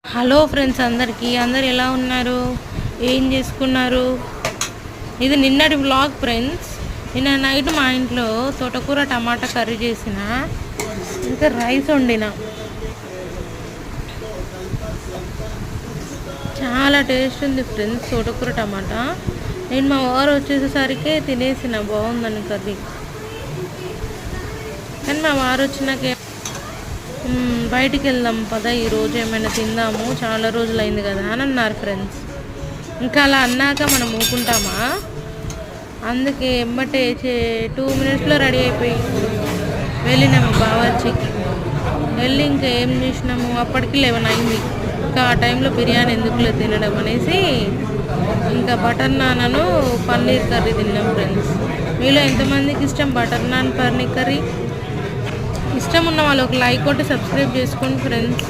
Hello friends, అందరు ఎలా ఉన్నారు? ఏం చేసుకున్నారు? ఇది నిన్నటి వ్లాగ్ ఫ్రెండ్స్. నిన్న నైట్ మా ఇంట్లో తోటకూర టమాటా కర్రీ చేసిన, ఇంకా రైస్ వండిన. చాలా టేస్ట్ ఉంది ఫ్రెండ్స్ తోటకూర టమాటా. నేను మా వారు వచ్చేసరికి తినేసిన, బాగుందని కర్రీ. కానీ మా వారు వచ్చినాకే బయటికి వెళ్దాం పదా, ఈరోజు ఏమైనా తిందాము, చాలా రోజులు అయింది కదా అని అన్నారు ఫ్రెండ్స్. ఇంకా అలా అన్నాక మనం ఊకుంటామా? అందుకే ఎమ్మటే 2 మినిట్స్లో రెడీ అయిపోయి వెళ్ళినాము బావర్చికి. వెళ్ళి ఇంకా ఏం చేసినాము, అప్పటికి 11 అయింది. ఇంకా ఆ టైంలో బిర్యానీ ఎందుకులే తినడం అనేసి ఇంకా బటర్ నాన్ను పన్నీర్ కర్రీ తిన్నాం ఫ్రెండ్స్. మీలో ఎంతమందికి ఇష్టం బటర్ నాన్ పన్నీర్ కర్రీ? ఇష్టం ఉన్న వాళ్ళు ఒక లైక్ కొట్టి సబ్స్క్రైబ్ చేసుకోండి ఫ్రెండ్స్.